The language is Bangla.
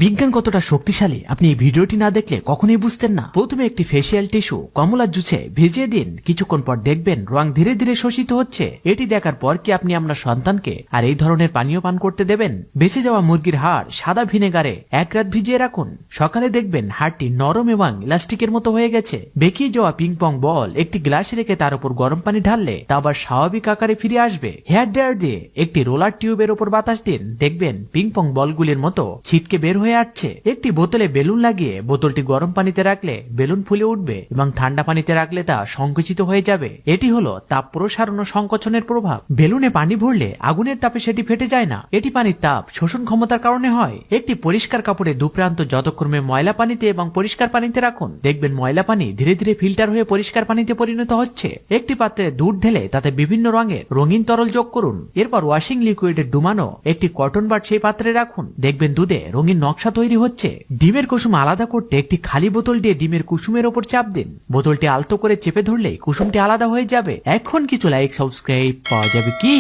বিজ্ঞান কতটা শক্তিশালী আপনি এই ভিডিওটি না দেখলে কখনোই বুঝতেন না। প্রথমে একটি ফেসিয়াল টিস্যু কমলার জুসে ভিজিয়ে দিন, কিছুক্ষণ পর দেখবেন রং ধীরে ধীরে শোষিত হচ্ছে। এটি দেখার পর কি আপনি আপনার সন্তানকে আর এই ধরনের পানীয় পান করতে দেবেন? বেঁচে যাওয়া মুরগির হাড় সাদা ভিনেগারে 1 রাত ভিজিয়ে রাখুন, সকালে দেখবেন হাড়টি নরম এবং ইলাস্টিকের মতো হয়ে গেছে। বেঁকিয়ে যাওয়া পিং পং বল একটি গ্লাসে রেখে তার উপর গরম পানি ঢাললে তা আবার স্বাভাবিক আকারে ফিরে আসবে। হেয়ার ড্রায়ার দিয়ে একটি রোলার টিউবের উপর বাতাস দিন, দেখবেন পিং পং বলগুলির মতো ছিটকে বের হয়ে আসছে। একটি বোতলে বেলুন লাগিয়ে বোতলটি গরম পানিতে রাখলে বেলুন ফুলে উঠবে এবং ঠান্ডা পানিতে রাখলে তা সংকুচিত হয়ে যাবে। এটি হলো তাপ প্রসারণ ও সংকোচনের প্রভাব। বেলুনে পানি ভরলে আগুনের তাপে সেটি ফেটে যায় না, এটি পানির তাপ শোষণ ক্ষমতার কারণে হয়। একটি পরিষ্কার কাপড়ে দুপ্রান্ত যতক্রমে ময়লা পানিতে এবং পরিষ্কার পানিতে রাখুন, দেখবেন ময়লা পানি ধীরে ধীরে ফিল্টার হয়ে পরিষ্কার পানিতে পরিণত হচ্ছে। একটি পাত্রে দুধ ঢেলে তাতে বিভিন্ন রঙের রঙিন তরল যোগ করুন, এরপর ওয়াশিং লিকুইডে ডুবানো একটি কটন বাড সেই পাত্রে রাখুন, দেখবেন দুধে রঙিন নকশা তৈরি হচ্ছে। ডিমের কুসুম আলাদা করতে একটি খালি বোতল দিয়ে ডিমের কুসুমের ওপর চাপ দিন, বোতলটি আলতো করে চেপে ধরলেই কুসুমটি আলাদা হয়ে যাবে। এখন কিছু লাইক সাবস্ক্রাইব পাওয়া যাবে কি?